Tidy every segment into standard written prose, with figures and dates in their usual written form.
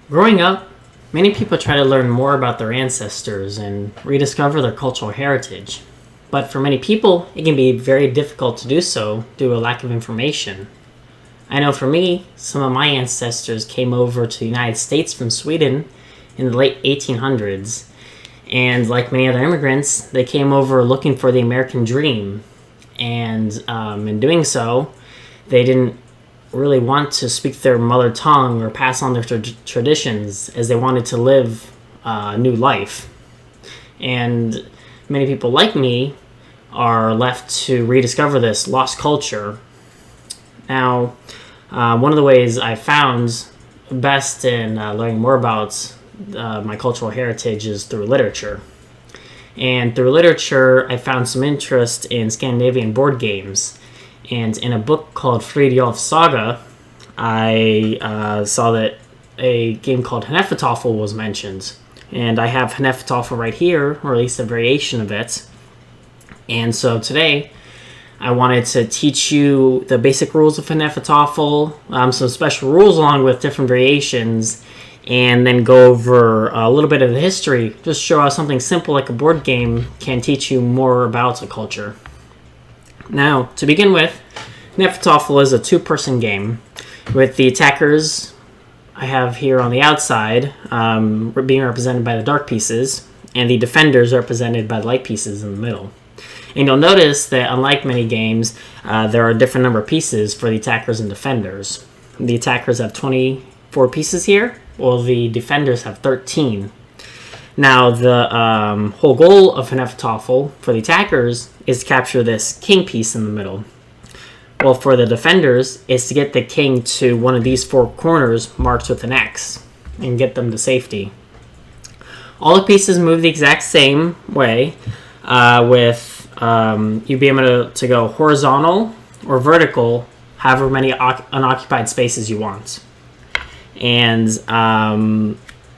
Growing up, many people try to learn more about their ancestors and rediscover their cultural heritage. But for many people, it can be very difficult to do so due to a lack of information. I know for me, some of my ancestors came over to the United States from Sweden in the late 1800s. And like many other immigrants, they came over looking for the American dream. And in doing so, they didn't really want to speak their mother tongue or pass on their traditions, as they wanted to live a new life. And many people like me are left to rediscover this lost culture. Now, one of the ways I found best in learning more about my cultural heritage is through literature. And through literature, I found some interest in Scandinavian board games. And in a book called Fridtjof Saga, I saw that a game called Hnefatafl was mentioned. And I have Hnefatafl right here, or at least a variation of it. And so today, I wanted to teach you the basic rules of Hnefatafl, some special rules along with different variations, and then go over a little bit of the history, just show how something simple like a board game can teach you more about a culture. Now, to begin with, Hnefatafl is a two-person game with the attackers I have here on the outside being represented by the dark pieces, and the defenders represented by the light pieces in the middle. And you'll notice that unlike many games, there are a different number of pieces for the attackers and defenders. The attackers have 24 pieces here, while the defenders have 13. Now, the whole goal of Hnefatafl for the attackers is to capture this king piece in the middle. Well, for the defenders, is to get the king to one of these four corners marked with an X and get them to safety. All the pieces move the exact same way, with you being able to go horizontal or vertical, however many unoccupied spaces you want. And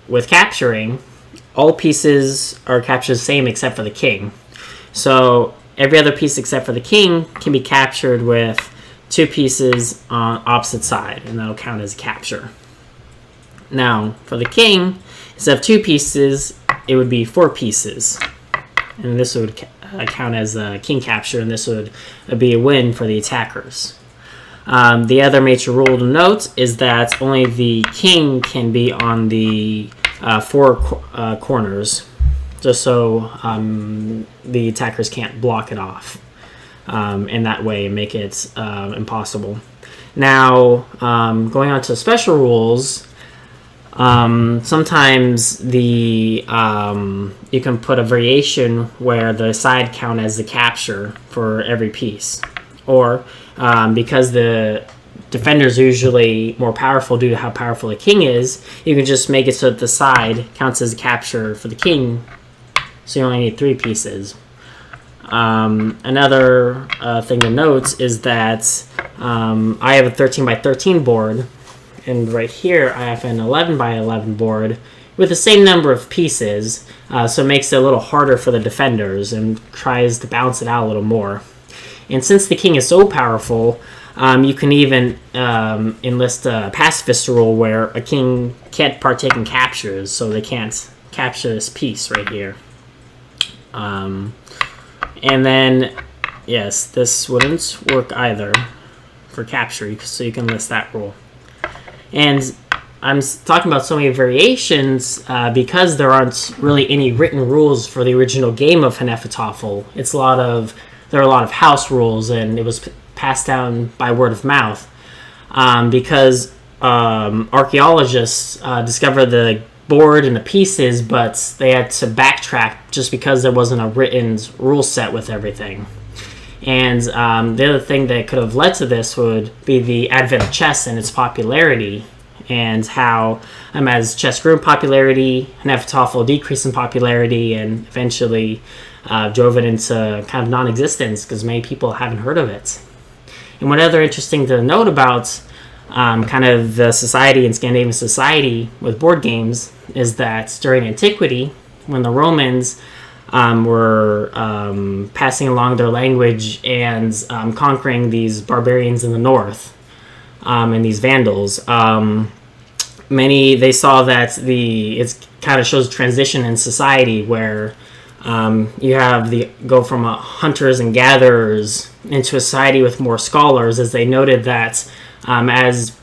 with capturing, all pieces are captured the same except for the king. So every other piece except for the king can be captured with two pieces on opposite side, and that'll count as a capture. Now, for the king, instead of two pieces, it would be four pieces. And this would count as a king capture, and this would be a win for the attackers. The other major rule to note is that only the king can be on the four corners, just so the attackers can't block it off. In that way, make it impossible. Now, going on to special rules, sometimes you can put a variation where the side count as the capture for every piece, or because the defenders are usually more powerful due to how powerful the king is, you can just make it so that the side counts as a capture for the king, so you only need three pieces. Another thing to note is that I have a 13 by 13 board, and right here I have an 11 by 11 board with the same number of pieces, so it makes it a little harder for the defenders and tries to balance it out a little more. And since the king is so powerful, you can even enlist a pacifist rule where a king can't partake in captures, so they can't capture this piece right here. And then, yes, this wouldn't work either for capture, so you can list that rule. And I'm talking about so many variations because there aren't really any written rules for the original game of Hnefatafl. There are a lot of house rules, and it was passed down by word of mouth because archaeologists discovered the board and the pieces, but they had to backtrack just because there wasn't a written rule set with everything. And the other thing that could have led to this would be the advent of chess and its popularity, and how as chess grew in popularity, Hnefatafl decreased in popularity, and eventually drove it into kind of non-existence because many people haven't heard of it. And one other interesting to note about kind of the society in Scandinavian society with board games is that during antiquity, when the Romans were passing along their language and conquering these barbarians in the north and these Vandals, many they saw that it kind of shows transition in society where you have the go from hunters and gatherers into a society with more scholars, as they noted that as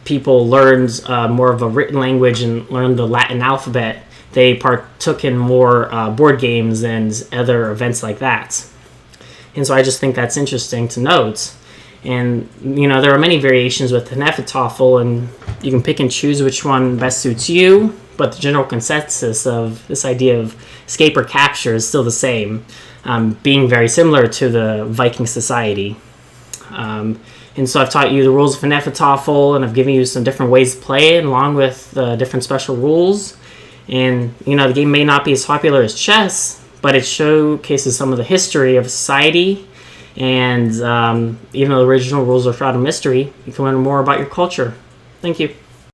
people learned more of a written language and learned the Latin alphabet, they partook in more board games and other events like that. And so I just think that's interesting to note. And, there are many variations with the Hnefatafel, and you can pick and choose which one best suits you, but the general consensus of this idea of escape or capture is still the same, being very similar to the Viking society. And so I've taught you the rules of Hnefatafel, and I've given you some different ways to play it, along with the different special rules. And, the game may not be as popular as chess, but it showcases some of the history of society. And even though the original rules are shrouded in mystery, you can learn more about your culture. Thank you.